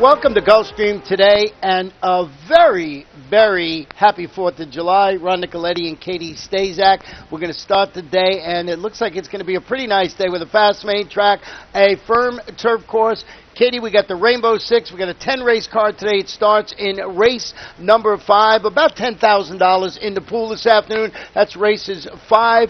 welcome to Gulfstream today, and a very, very happy 4th of July. Ron Nicoletti and Katie Stazak. We're going to start the day, and it looks like it's going to be a pretty nice day with a fast main track, a firm turf course. Katie, we got the Rainbow Six. We got a 10-race card today. It starts in race number 5, about $10,000 in the pool this afternoon. That's races 5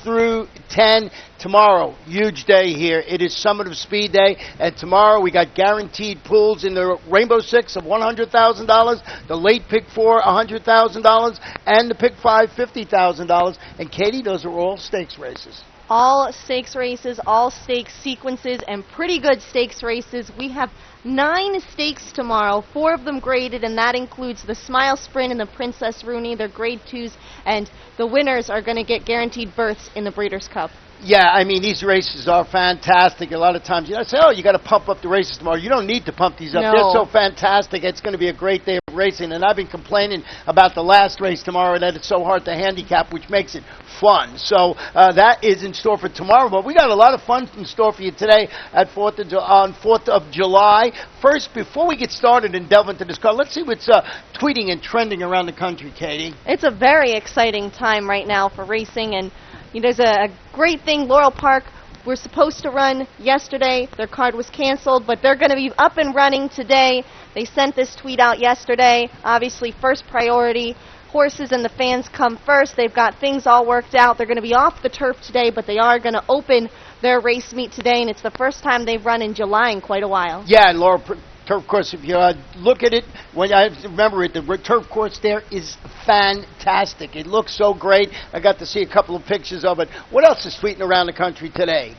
through 10. Tomorrow, huge day here. It is Summit of Speed Day, and tomorrow we got guaranteed pools in the Rainbow Six of $100,000, the late Pick 4 $100,000, and the Pick 5 $50,000. And Katie, those are all stakes races. All stakes races, all stakes sequences, and pretty good stakes races. We have 9 stakes tomorrow, 4 of them graded, and that includes the Smile Sprint and the Princess Rooney. They're grade 2s, and the winners are going to get guaranteed berths in the Breeders' Cup. Yeah, I mean, these races are fantastic. A lot of times, I say, oh, you got to pump up the races tomorrow. You don't need to pump these up. No. They're so fantastic. It's going to be a great day of racing. And I've been complaining about the last race tomorrow that it's so hard to handicap, which makes it fun. So that is in store for tomorrow. But we got a lot of fun in store for you today at 4th of July. First, before we get started and delve into this car, let's see what's tweeting and trending around the country, Katie. It's a very exciting time right now for racing, and there's a great thing. Laurel Park were supposed to run yesterday. Their card was canceled, but they're going to be up and running today. They sent this tweet out yesterday. Obviously, first priority. Horses and the fans come first. They've got things all worked out. They're going to be off the turf today, but they are going to open their race meet today, and it's the first time they've run in July in quite a while. Yeah, and Laurel turf course, if you look at it, when I remember it, the turf course there is fantastic. It looks so great. I got to see a couple of pictures of it. What else is tweeting around the country today?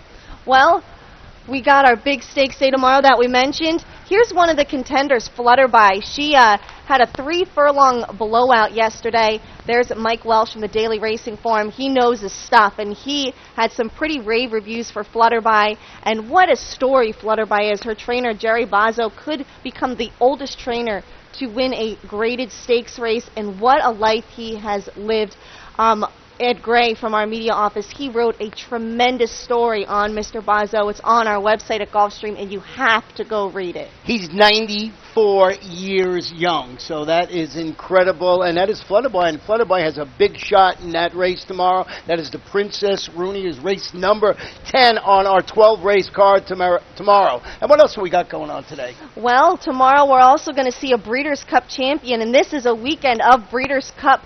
Well, we got our big stakes day tomorrow that we mentioned. Here's one of the contenders, Flutterby. She had a 3-furlong blowout yesterday. There's Mike Welsh from the Daily Racing Forum. He knows his stuff, and he had some pretty rave reviews for Flutterby. And what a story Flutterby is. Her trainer, Jerry Bozzo, could become the oldest trainer to win a graded stakes race, and what a life he has lived. Ed Gray from our media office, he wrote a tremendous story on Mr. Bozzo. It's on our website at Gulfstream, and you have to go read it. He's 94 years young, so that is incredible. And that is Flutterby, and Flutterby has a big shot in that race tomorrow. That is the Princess Rooney, is race number 10 on our 12-race card tomorrow. And what else have we got going on today? Well, tomorrow we're also going to see a Breeders' Cup champion, and this is a weekend of Breeders' Cup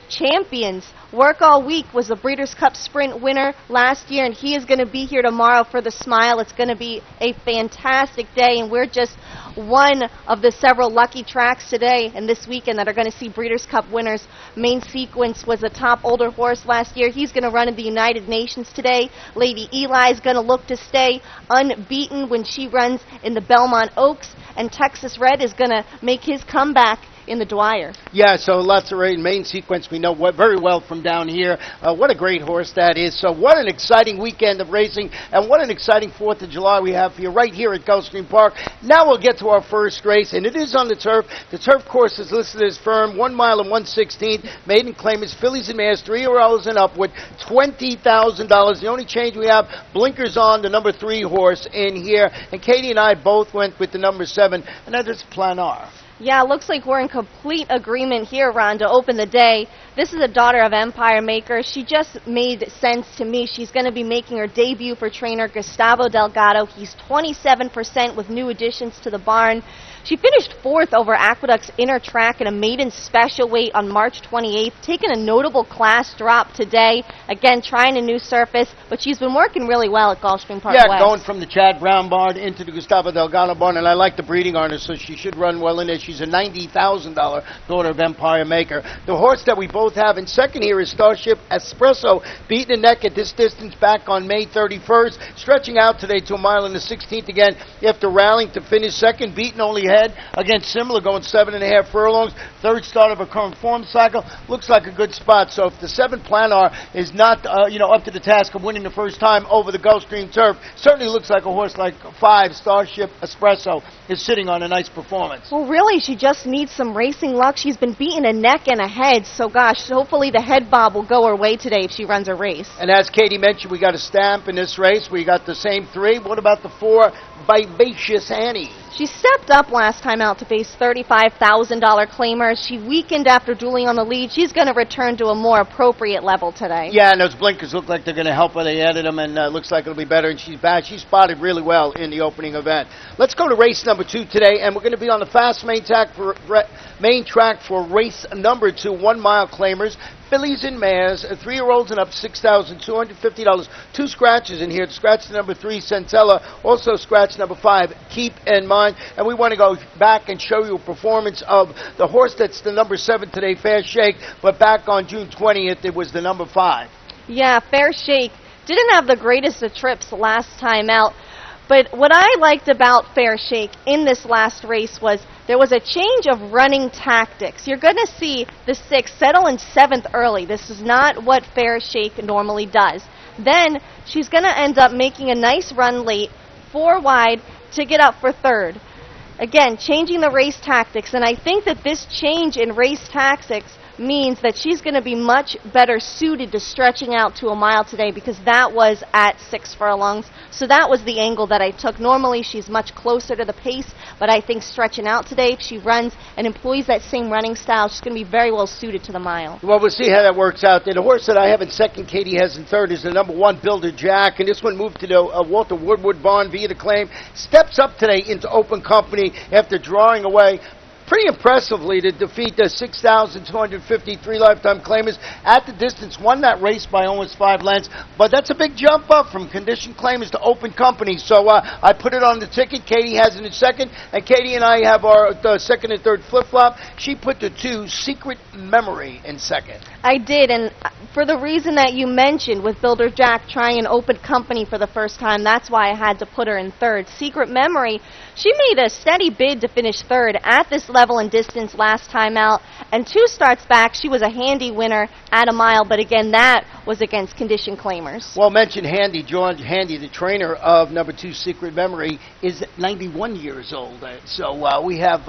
champions. Work All Week was the Breeders' Cup Sprint winner last year, and he is going to be here tomorrow for the Smile. It's going to be a fantastic day, and we're just one of the several lucky tracks today and this weekend that are going to see Breeders' Cup winners. Main Sequence was a top older horse last year. He's going to run in the United Nations today. Lady Eli is going to look to stay unbeaten when she runs in the Belmont Oaks, and Texas Red is going to make his comeback in the Dwyer. Yeah, so lots of Main Sequence we know very well from down here. What a great horse that is. So what an exciting weekend of racing, and what an exciting 4th of July we have for you right here at Gulfstream Park. Now we'll get to our first race, and it is on the turf. The turf course is listed as firm, 1 mile and 1/16. Maiden claim is fillies and mares, 3-year-olds and upward, $20,000. The only change we have, blinkers on the number 3 horse in here, and Katie and I both went with the number 7, and that is Planar. Yeah, looks like we're in complete agreement here, Ron, to open the day. This is a daughter of Empire Maker. She just made sense to me. She's going to be making her debut for trainer Gustavo Delgado. He's 27% with new additions to the barn. She finished 4th over Aqueduct's inner track in a maiden special weight on March 28th, taking a notable class drop today. Again, trying a new surface, but she's been working really well at Gulfstream Park West. Going from the Chad Brown barn into the Gustavo Delgado barn, and I like the breeding harness, so she should run well in there. She's a $90,000 daughter of Empire Maker. The horse that we both have in second here is Starship Espresso, beating the neck at this distance back on May 31st, stretching out today to 1 mile and 1/16 again after rallying to finish second, beating only head against Simla, going 7.5 furlongs. Third start of a current form cycle. Looks like a good spot. So if the 7 Planar is not up to the task of winning the first time over the Gulfstream turf, certainly looks like a horse like 5 Starship Espresso is sitting on a nice performance. Well, really, she just needs some racing luck. She's been beating a neck and a head, so gosh, hopefully the head bob will go her way today if she runs a race. And as Katie mentioned, we got a stamp in this race. We got the same 3. What about the 4 Vivacious Annie? She stepped up last time out to face $35,000 claimers. She weakened after dueling on the lead. She's going to return to a more appropriate level today. Yeah, and those blinkers look like they're going to help her. They added them, and looks like it'll be better, and she's back. She spotted really well in the opening event. Let's go to race number 2 today, and we're going to be on the fast main track for race number 2, 1 mile claimers. Fillies and mares, 3-year-olds and up, $6,250. 2 scratches in here. Scratch number 3, Centella. Also scratch number 5, Keep in Mind. And we want to go back and show you a performance of the horse that's the number 7 today, Fair Shake. But back on June 20th, it was the number 5. Yeah, Fair Shake didn't have the greatest of trips last time out. But what I liked about Fair Shake in this last race was there was a change of running tactics. You're going to see the 6 settle in 7th early. This is not what Fair Shake normally does. Then she's going to end up making a nice run late, 4 wide, to get up for 3rd. Again, changing the race tactics, and I think that this change in race tactics means that she's going to be much better suited to stretching out to a mile today, because that was at 6 furlongs. So that was the angle that I took. Normally she's much closer to the pace, but I think stretching out today, if she runs and employs that same running style, she's going to be very well suited to the mile. Well, we'll see how that works out. The horse that I have in 2nd, Katie has in 3rd, is the number 1, Builder Jack, and this one moved to the Walter Woodward barn via the claim. Steps up today into open company after drawing away pretty impressively to defeat the 6,253 lifetime claimers at the distance. Won that race by almost 5 lengths, but that's a big jump up from conditioned claimers to open company. So I put it on the ticket. Katie has it in 2nd, and Katie and I have our 2nd and 3rd flip-flop. She put the 2 Secret Memory in 2nd. I did, and for the reason that you mentioned with Builder Jack trying an open company for the first time, that's why I had to put her in 3rd. Secret Memory, she made a steady bid to finish 3rd at this level and distance last time out, and 2 starts back, she was a handy winner at a mile, but again, that was against condition claimers. Well, mention Handy. George Handy, the trainer of number 2 Secret Memory, is 91 years old. So we have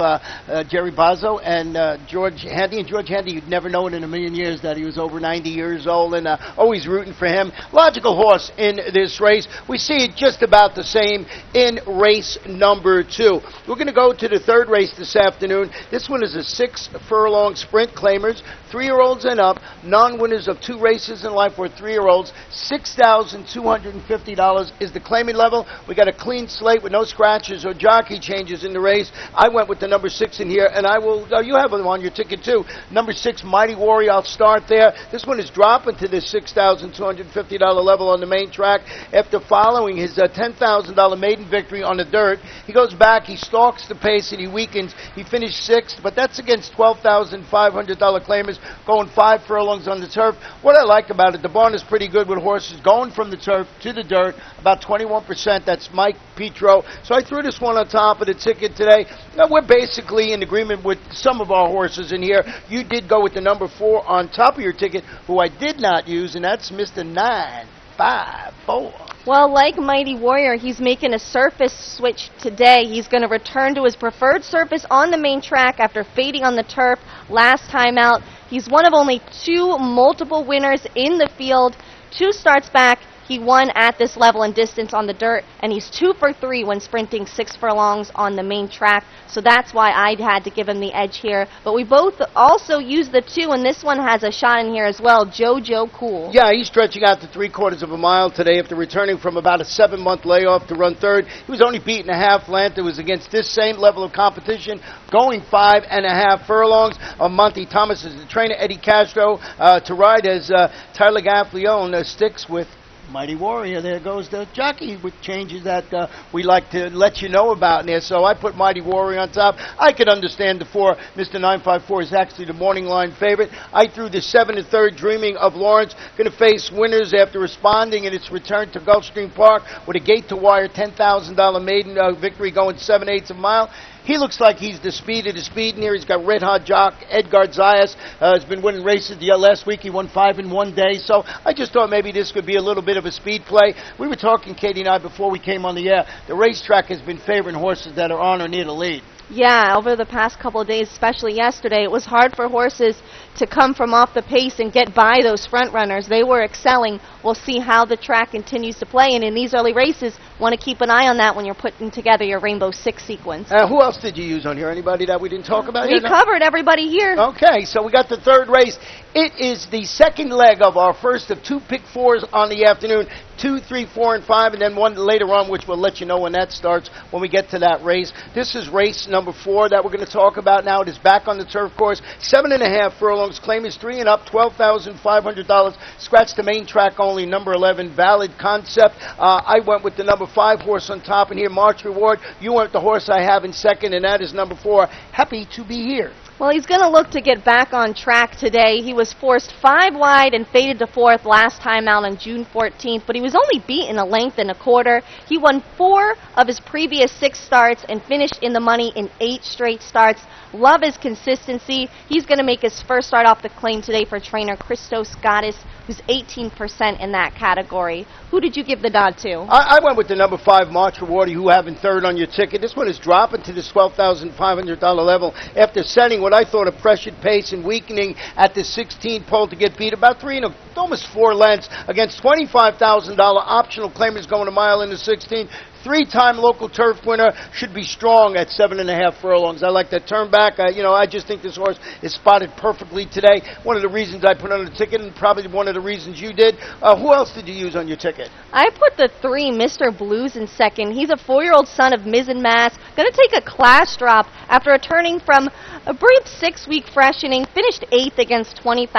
Jerry Bozzo and George Handy. And George Handy, you'd never know it in a million years that he was over 90 years old, and always rooting for him. Logical horse in this race. We see it just about the same in race number 2. We're going to go to the 3rd race this afternoon. This one is a 6 furlong sprint. Claimers, 3-year-olds and up. Non-winners of 2 races in life were 3-year-olds. $6,250 is the claiming level. We got a clean slate with no scratches or jockey changes in the race. I went with the number 6 in here, and I will. You have them on your ticket too. Number 6, Mighty Warrior. I'll start there. This one is dropping to the $6,250 level on the main track after following his $10,000 maiden victory on the dirt. He goes back. He stalks the pace and he weakens. He finished 6th, but that's against $12,500 claimers going 5 furlongs on the turf. What I like about it, the barn is pretty good with horses going from the turf to the dirt, about 21%. That's Mike Petro. So I threw this one on top of the ticket today. Now, we're basically in agreement with some of our horses in here. You did go with the number 4 on top of your ticket, who I did not use, and that's Mr. 954. Well, like Mighty Warrior, he's making a surface switch today. He's going to return to his preferred surface on the main track after fading on the turf last time out. He's one of only 2 multiple winners in the field. 2 starts back. He won at this level and distance on the dirt, and he's 2 for 3 when sprinting 6 furlongs on the main track. So that's why I had to give him the edge here. But we both also used the 2, and this one has a shot in here as well, JoJo Cool. Yeah, he's stretching out to 3/4 of a mile today after returning from about a 7-month layoff to run 3rd. He was only beaten a half length. It was against this same level of competition, going 5.5 furlongs. Monty Thomas is the trainer. Eddie Castro to ride as Tyler Gaffleone sticks with Mighty Warrior. There goes the jockey with changes that we like to let you know about there. So I put Mighty Warrior on top. I could understand the 4. Mr. 954 is actually the morning line favorite. I threw the 7 and 3rd, Dreaming of Lawrence. Going to face winners after responding in its return to Gulfstream Park with a gate-to-wire $10,000 maiden victory going 7/8 of a mile. He looks like he's the speed of the speed in here. He's got red-hot jock Edgar Zayas. Has been winning races. Last week he won 5 in 1 day. So I just thought maybe this could be a little bit of a speed play. We were talking, Katie and I, before we came on the air. The racetrack has been favoring horses that are on or near the lead. Yeah, over the past couple of days, especially yesterday, it was hard for horses to come from off the pace and get by those front runners. They were excelling. We'll see how the track continues to play, and in these early races, want to keep an eye on that when you're putting together your Rainbow Six sequence. Who else did you use on here? Anybody that we didn't talk about? We covered everybody here. Okay, so we got the third race. It is the second leg of our first of two pick fours on the afternoon. 2, 3, 4, and 5, and then one later on, which we'll let you know when that starts when we get to that race. This is race number 4 that we're going to talk about now. It is back on the turf course. 7.5 furlongs. Claim is 3 and up. $12,500. Scratch the main track only. Number 11, Valid Concept. I went with the number 5 horse on top, and here, March Reward. You went with the horse I have in second, and that is number 4. Happy to be here. Well, he's going to look to get back on track today. He was forced 5 wide and faded to 4th last time out on June 14th, but he was only beaten a length and a quarter. He won 4 of his previous 6 starts and finished in the money in 8 straight starts. Love his consistency. He's going to make his first start off the claim today for trainer Christos Gaddis, who's 18% in that category. Who did you give the nod to? I went with the number 5, March Reward, who have in third on your ticket. This one is dropping to this $12,500 level after setting what I thought a pressured pace and weakening at the 16 pole to get beat about 3 and almost 4 lengths against $25,000 optional claimers going a mile in the 16. 3-time local turf winner, should be strong at 7.5 furlongs. I like that turn back. I just think this horse is spotted perfectly today. One of the reasons I put on the ticket, and probably one of the reasons you did. Who else did you use on your ticket? I put the 3, Mr. Blues, in second. He's a 4-year-old son of Miz and Mass. Going to take a class drop after returning from a brief 6-week freshening. Finished 8th against $20,000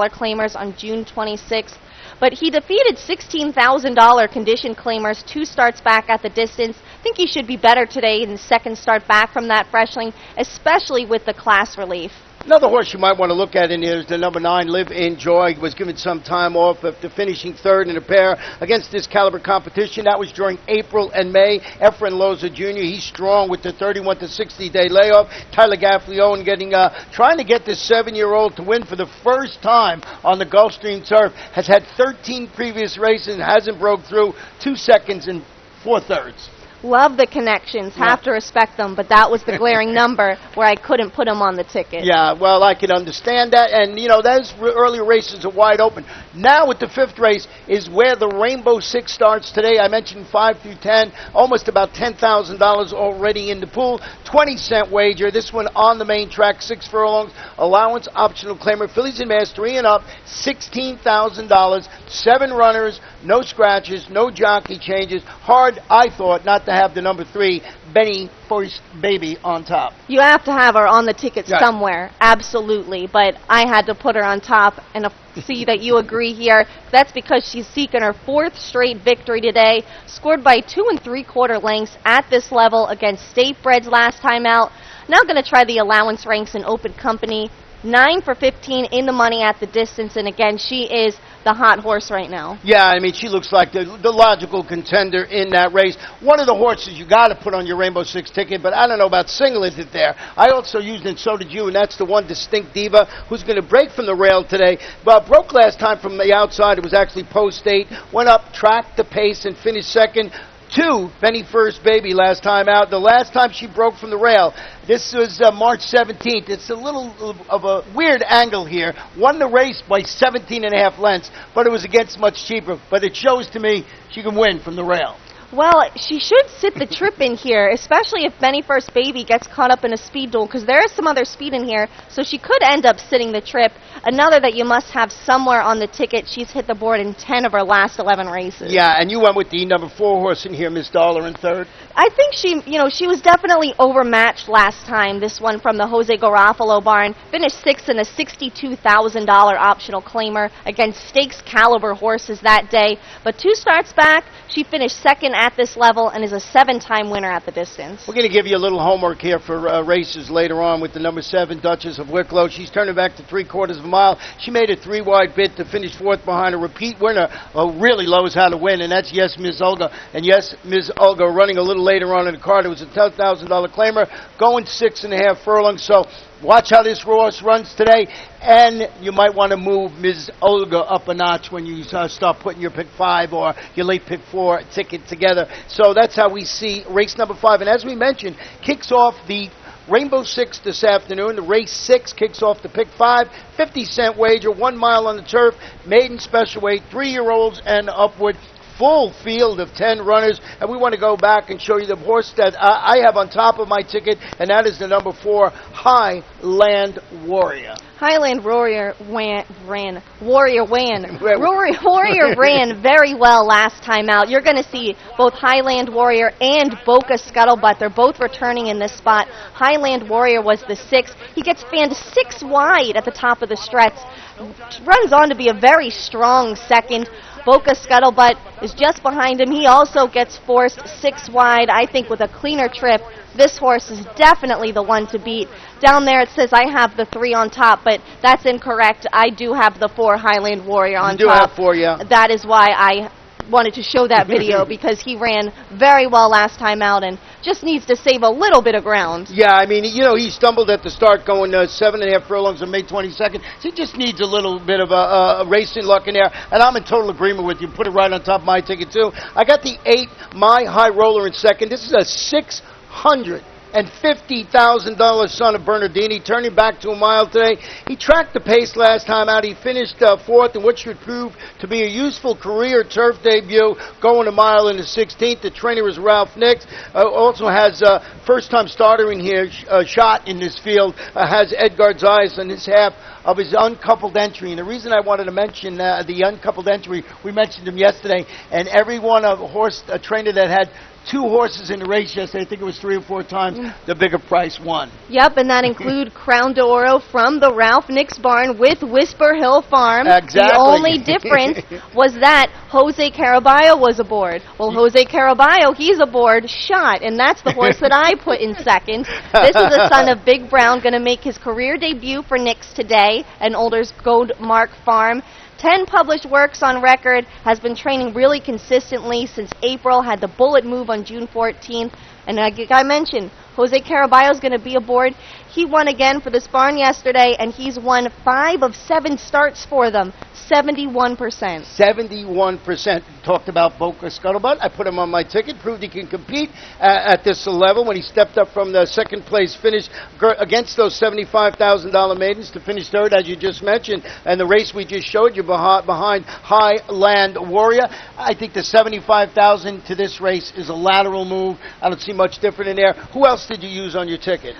claimers on June 26th. But he defeated $16,000 condition claimers 2 starts back at the distance. I think he should be better today in the second start back from that freshening, especially with the class relief. Another horse you might want to look at in here is the number 9, Live in Joy. He was given some time off after finishing third in a pair against this caliber competition. That was during April and May. Efren Loza Jr., he's strong with the 31 to 60-day layoff. Tyler Gaffleone trying to get this 7-year-old to win for the first time on the Gulfstream turf. Has had 13 previous races and hasn't broke through. 2 seconds and 4/3. Love the connections, have to respect them, but that was the glaring number where I couldn't put him on the ticket. Yeah, well, I can understand that, and, those earlier races are wide open. Now with the 5th race is where the Rainbow Six starts today. I mentioned 5 through 10, almost about $10,000 already in the pool, 20-cent wager. This one on the main track, 6 furlongs, allowance, optional claimer, fillies and mares, 3 and up, $16,000, 7 runners, no scratches, no jockey changes. Hard, I thought, not to have the number 3, Benny First Baby, on top. You have to have her on the ticket somewhere, absolutely, but I had to put her on top, and see that you agree here. That's because she's seeking her 4th straight victory today, scored by 2 3/4 lengths at this level against State Breds last time out. Now going to try the allowance ranks in open company. 9 for 15 in the money at the distance, and again, she is the hot horse right now. Yeah, I mean, she looks like the logical contender in that race. One of the horses you got to put on your Rainbow Six ticket, but I don't know about singling it there. I also used it, and so did you, and that's the one, Distinct Diva, who's going to break from the rail today. But broke last time from the outside. It was actually post-state. Went up, tracked the pace, and finished second. 2, Benny First Baby last time out. The last time she broke from the rail, this was March 17th. It's a little of a weird angle here. Won the race by 17.5 lengths, but it was against much cheaper. But it shows to me she can win from the rail. Well, she should sit the trip in here, especially if Benny First Baby gets caught up in a speed duel, because there is some other speed in here, so she could end up sitting the trip. Another that you must have somewhere on the ticket, she's hit the board in 10 of her last 11 races. Yeah, and you went with the number 4 horse in here, Miss Dollar, in third. I think she was definitely overmatched last time, this one from the Jose Garofalo barn. Finished 6th in a $62,000 optional claimer against stakes caliber horses that day. But 2 starts back, she finished 2nd at this level and is a 7-time winner at the distance. We're going to give you a little homework here for races later on with the number 7, Duchess of Wicklow. She's turning back to 3/4 of a mile. She made a 3-wide bid to finish 4th behind a repeat winner who really knows how to win, and that's Yes, Ms. Olga. And Yes, Ms. Olga running a little later on in the card. It was a $10,000 claimer, going 6.5 furlongs. So watch how this horse runs today, and you might want to move Ms. Olga up a notch when you start putting your pick 5 or your late pick 4 ticket together. So that's how we see race number 5. And as we mentioned, kicks off the Rainbow 6 this afternoon. The race 6 kicks off the pick 5. 50-cent wager, 1 mile on the turf. Maiden special weight, 3-year-olds and upward. Full field of 10 runners, and we want to go back and show you the horse that I have on top of my ticket, and that is the number 4, Highland Warrior. Highland Warrior ran very well last time out. You're going to see both Highland Warrior and Boca Scuttlebutt. They're both returning in this spot. Highland Warrior was the 6th. He gets fanned 6 wide at the top of the stretch. Runs on to be a very strong second. Boca Scuttlebutt is just behind him. He also gets forced 6 wide. I think with a cleaner trip, this horse is definitely the one to beat. Down there it says I have the 3 on top, but that's incorrect. I do have the 4 Highland Warrior on top. You do have 4, yeah. That is why I wanted to show that video, because he ran very well last time out and just needs to save a little bit of ground. Yeah, I mean, he stumbled at the start going 7.5 furlongs on May 22nd, so he just needs a little bit of racing luck in there, and I'm in total agreement with you. Put it right on top of my ticket, too. I got the 8, My High Roller, in second. This is a $650,000 son of Bernardini, turning back to a mile today. He tracked the pace last time out. He finished 4th in what should prove to be a useful career turf debut, going a mile in the 16th. The trainer is Ralph Nix. Also has first-time starter in here, shot in this field, has Edgar Zayas on his half of his uncoupled entry. And the reason I wanted to mention the uncoupled entry, we mentioned him yesterday, and everyone, a trainer that had 2 horses in the race yesterday, I think it was 3 or 4 times, the bigger price won. Yep, and that include Crown d'Oro from the Ralph Nix barn with Whisper Hill Farm. Exactly. The only difference was that Jose Caraballo was aboard. Well, Jose Caraballo, he's aboard Shot, and that's the horse that I put in second. This is the son of Big Brown, going to make his career debut for Nix today, an Older's Goldmark Farm. 10 published works on record, has been training really consistently since April, had the bullet move on June 14th, and like I mentioned, Jose Caraballo is going to be aboard. He won again for this barn yesterday, and he's won 5 of 7 starts for them. 71%. 71%. Talked about Boca Scuttlebutt. I put him on my ticket, proved he can compete at this level when he stepped up from the second place finish against those $75,000 maidens to finish 3rd, as you just mentioned. And the race we just showed you behind Highland Warrior. I think the $75,000 to this race is a lateral move. I don't see much different in there. Who else did you use on your ticket?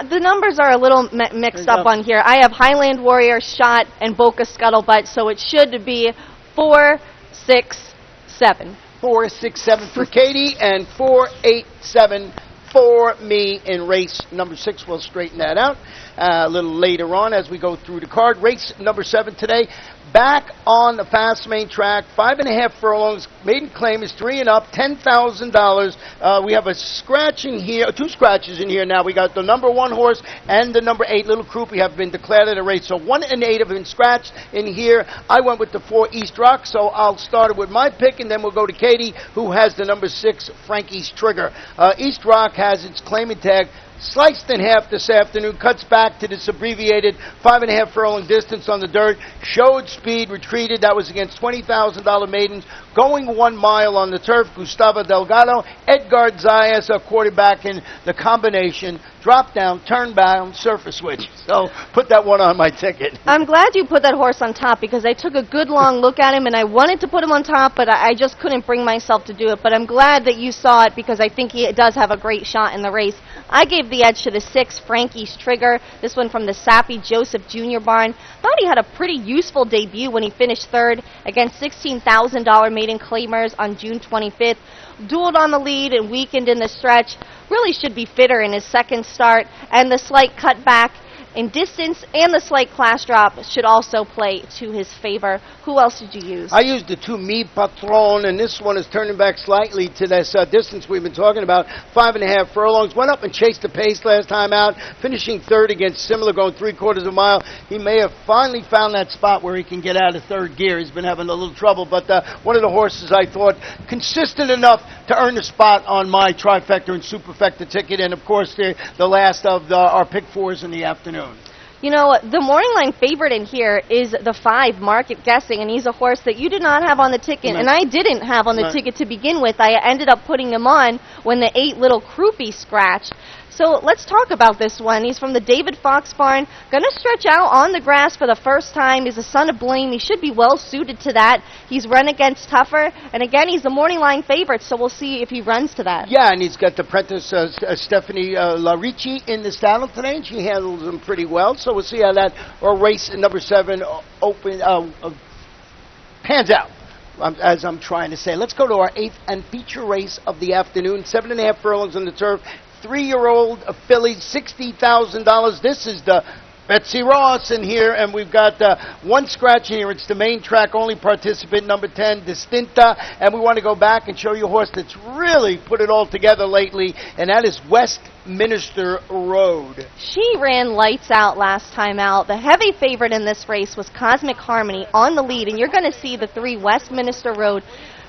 The numbers are a little mixed up on here. I have Highland Warrior, Shot, and Boca Scuttlebutt, so it should be 4, 6, 7. 4, 6, 7 for Katie, and 4, 8, 7 for me in race number 6. We'll straighten that out a little later on as we go through the card. Race number 7 today. Back on the fast main track, 5.5 furlongs. Maiden claim is 3 and up, $10,000. We have a scratch in here, 2 scratches in here now. We got the number 1 horse and the number 8 Little Croupy have been declared at a race. So 1 and 8 have been scratched in here. I went with the 4 East Rock, so I'll start with my pick, and then we'll go to Katie, who has the number 6 Frankie's Trigger. East Rock has its claiming tag sliced in half this afternoon, cuts back to this abbreviated 5.5 furlong distance on the dirt, showed speed, retreated. That was against $20,000 maidens, going 1 mile on the turf. Gustavo Delgado, Edgar Zayas, a quarterback in the combination, drop down, turn down, surface switch. So put that one on my ticket. I'm glad you put that horse on top, because I took a good long look at him and I wanted to put him on top, but I just couldn't bring myself to do it. But I'm glad that you saw it, because I think he does have a great shot in the race. I gave the edge to the 6 Frankie's Trigger. This one from the Sappy Joseph Jr. barn. Thought he had a pretty useful debut when he finished 3rd against $16,000 maiden claimers on June 25th. Dueled on the lead and weakened in the stretch. Really should be fitter in his second start, and the slight cutback in distance and the slight class drop should also play to his favor. Who else did you use? I used the 2 Mi Patron, and this one is turning back slightly to this distance we've been talking about, 5.5 furlongs. Went up and chased the pace last time out, finishing 3rd against similar, going 3/4 of a mile. He may have finally found that spot where he can get out of 3rd gear. He's been having a little trouble, but one of the horses I thought consistent enough to earn the spot on my trifecta and superfecta ticket, and of course the last of our pick 4s in the afternoon. You know, the morning line favorite in here is the 5, Market Guessing, and he's a horse that you did not have on the ticket, and I didn't have on the ticket to begin with. I ended up putting him on when the 8 Little Croupy scratched. So let's talk about this one. He's from the David Fox Barn. Going to stretch out on the grass for the first time. He's a son of Blaine. He should be well suited to that. He's run against tougher. And again, he's the morning line favorite, so we'll see if he runs to that. Yeah, and he's got the apprentice Stephanie Larici in the saddle today, and she handles him pretty well. So we'll see how that race number 7 pans out. As I'm trying to say. Let's go to our 8th and feature race of the afternoon. 7.5 furlongs on the turf. 3-year-old filly, $60,000. This is the Betsy Ross in here, and we've got one scratch here. It's the main track only participant, number 10, Distinta, and we want to go back and show you a horse that's really put it all together lately, and that is Westminster Road. She ran lights out last time out. The heavy favorite in this race was Cosmic Harmony on the lead, and you're going to see the 3 Westminster Road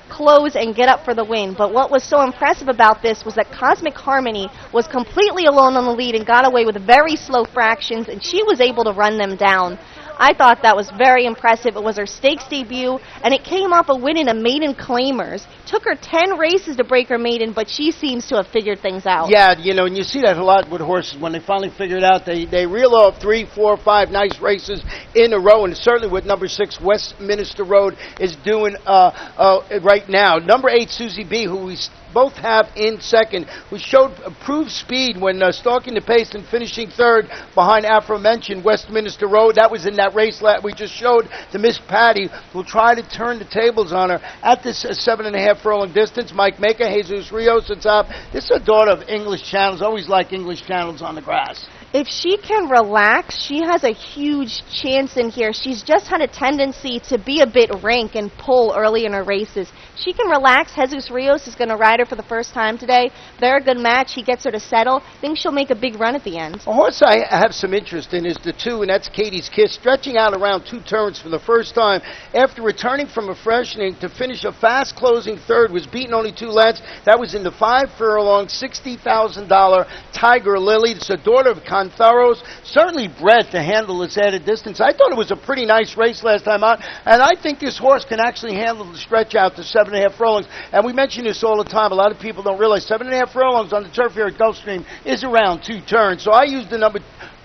close and get up for the win. But what was so impressive about this was that Cosmic Harmony was completely alone on the lead and got away with very slow fractions, and she was able to run them down. I thought that was very impressive. It was her stakes debut, and it came off a win in a maiden claimers. Took her 10 races to break her maiden, but she seems to have figured things out. Yeah, you know, and you see that a lot with horses. When they finally figure it out, they reel off 3, 4, 5 nice races in a row, and certainly with number 6, Westminster Road, is doing right now. Number 8, Susie B., who we both have in second, who showed proved speed when stalking the pace and finishing third behind aforementioned Westminster Road. That was in that race we just showed to Miss Patty, who will try to turn the tables on her at this 7.5 furlong distance. Mike Maker, Jesus Rios at top. This is a daughter of English Channels. Always like English Channels on the grass. If she can relax, she has a huge chance in here. She's just had a tendency to be a bit rank and pull early in her races. She can relax. Jesus Rios is going to ride her for the first time today. They're a good match. He gets her to settle. I think she'll make a big run at the end. A horse I have some interest in is the 2, and that's Katie's Kiss, stretching out around 2 turns for the first time after returning from a freshening to finish a fast closing third. Was beaten only 2 lengths. That was in the 5 furlong, $60,000 Tiger Lily. It's a daughter of Contharos, certainly bred to handle this added distance. I thought it was a pretty nice race last time out, and I think this horse can actually handle the stretch out to 7.5 furlongs. And we mention this all the time. A lot of people don't realize 7.5 furlongs on the turf here at Gulfstream is around 2 turns. So I used the number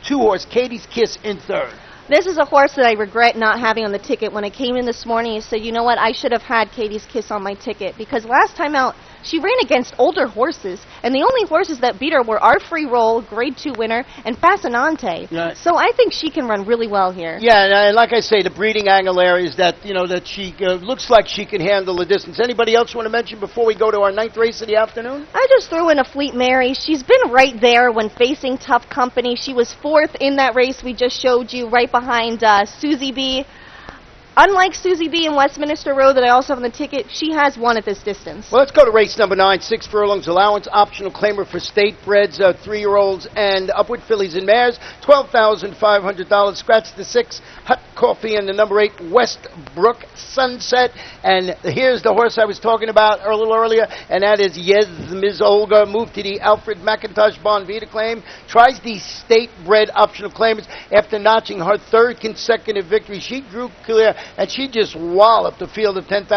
2 horse, Katie's Kiss, in third. This is a horse that I regret not having on the ticket. When I came in this morning, I said, you know what, I should have had Katie's Kiss on my ticket, because last time out, she ran against older horses, and the only horses that beat her were Our Free Roll, Grade 2 winner, and Fascinante. Right. So I think she can run really well here. Yeah, and like I say, the breeding angle there is that, you know, that she looks like she can handle the distance. Anybody else want to mention before we go to our 9th race of the afternoon? I just threw in a Fleet Mary. She's been right there when facing tough company. She was 4th in that race we just showed you, right behind Susie B. Unlike Susie B. and Westminster Road that I also have on the ticket, she has won at this distance. Well, let's go to race number 9, 6 furlongs allowance, optional claimer for state breds, 3-year-olds, and upward fillies and mares, $12,500. Scratch the 6, Hut Coffee, and the number 8, Westbrook Sunset. And here's the horse I was talking about a little earlier, and that is Yes, Ms. Olga, moved to the Alfred McIntosh Bonvita claim, tries the state bred optional claimers after notching her 3rd consecutive victory. She drew clear, and she just walloped the field of $10,000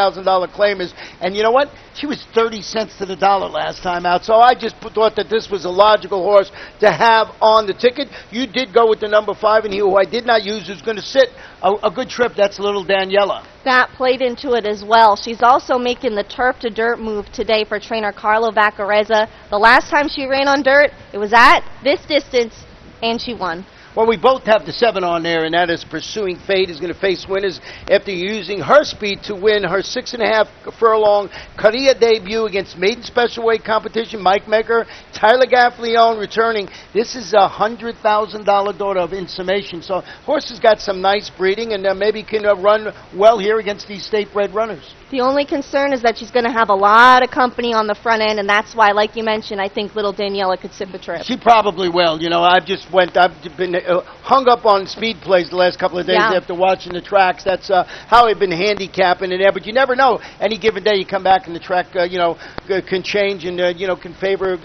claimers. And you know what? She was 30 cents to the dollar last time out. So I just thought that this was a logical horse to have on the ticket. You did go with the number 5, and he, who I did not use, who's going to sit a good trip. That's little Daniela. That played into it as well. She's also making the turf to dirt move today for trainer Carlo Vaccarezza. The last time she ran on dirt, it was at this distance, and she won. Well, we both have the 7 on there, and that is Pursuing Fate is going to face winners after using her speed to win her 6.5 furlong career debut against maiden special weight competition. Mike Maker, Tyler Gaffleone returning. This is a $100,000 daughter of Insummation. So horse has got some nice breeding, and maybe can run well here against these state-bred runners. The only concern is that she's going to have a lot of company on the front end, and that's why, like you mentioned, I think little Daniela could sit the trip. She probably will. You know, I've been hung up on speed plays the last couple of days after watching the tracks. That's how I've been handicapping in there. But you never know. Any given day you come back and the track, can change and, can favor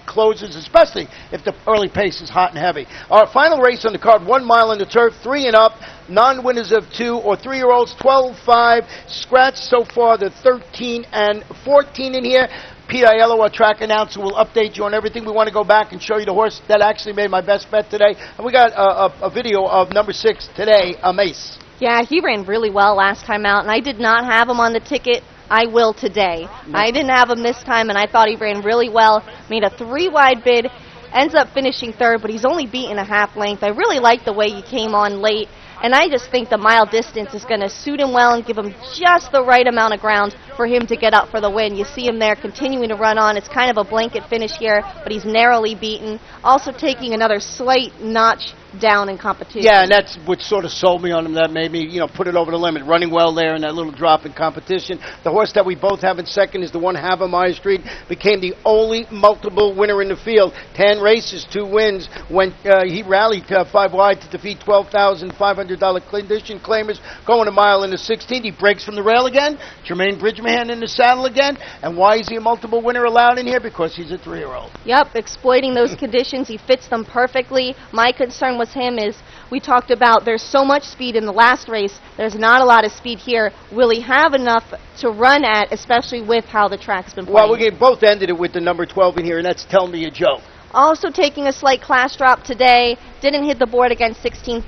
closes, especially if the early pace is hot and heavy. Our final race on the card, 1 mile on the turf, 3 and up, non-winners of 2 or 3-year-olds, 12-5, scratch so far, the 13 and 14 in here. Pete Aiello, our track announcer, will update you on everything. We want to go back and show you the horse that actually made my best bet today. And we got a video of number 6 today, Mace. Yeah, he ran really well last time out, and I did not have him on the ticket. I will today. I didn't have him this time, and I thought he ran really well. Made a 3-wide bid, ends up finishing 3rd, but he's only beaten a half length. I really like the way he came on late, and I just think the mile distance is going to suit him well and give him just the right amount of ground for him to get up for the win. You see him there continuing to run on. It's kind of a blanket finish here, but he's narrowly beaten. Also taking another slight notch down in competition. Yeah, and that's what sort of sold me on him. That made me, put it over the limit. Running well there and that little drop in competition. The horse that we both have in second is the one Havamaya Street. Became the only multiple winner in the field. 10 races, 2 wins. When he rallied 5 wide to defeat $12,500 condition claimers. Going a mile in the 16th. He breaks from the rail again. Jermaine Bridgman in the saddle again. And why is he a multiple winner allowed in here? Because he's a 3-year-old. Yep, exploiting those conditions. He fits them perfectly. My concern with him is we talked about there's so much speed in the last race. There's not a lot of speed here. Will he have enough to run at, especially with how the track's been playing? Well, we both ended it with the number 12 in here, and that's Tell Me a Joke. Also taking a slight class drop today. Didn't hit the board against $16,000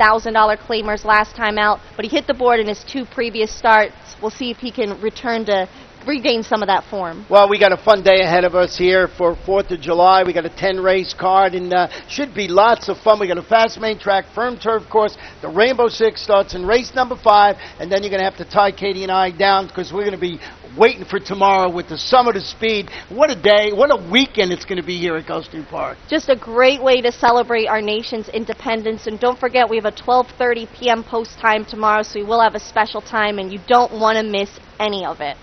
claimers last time out, but he hit the board in his 2 previous starts. We'll see if he can regain some of that form. Well, we got a fun day ahead of us here for 4th of July. We got a 10-race card, and should be lots of fun. We got a fast main track, firm turf course. The Rainbow Six starts in race number 5, and then you're going to have to tie Katie and I down because we're going to be waiting for tomorrow with the Summit of Speed. What a day, what a weekend it's going to be here at Gulfstream Park. Just a great way to celebrate our nation's independence. And don't forget, we have a 12:30 p.m. post time tomorrow, so we will have a special time, and you don't want to miss any of it.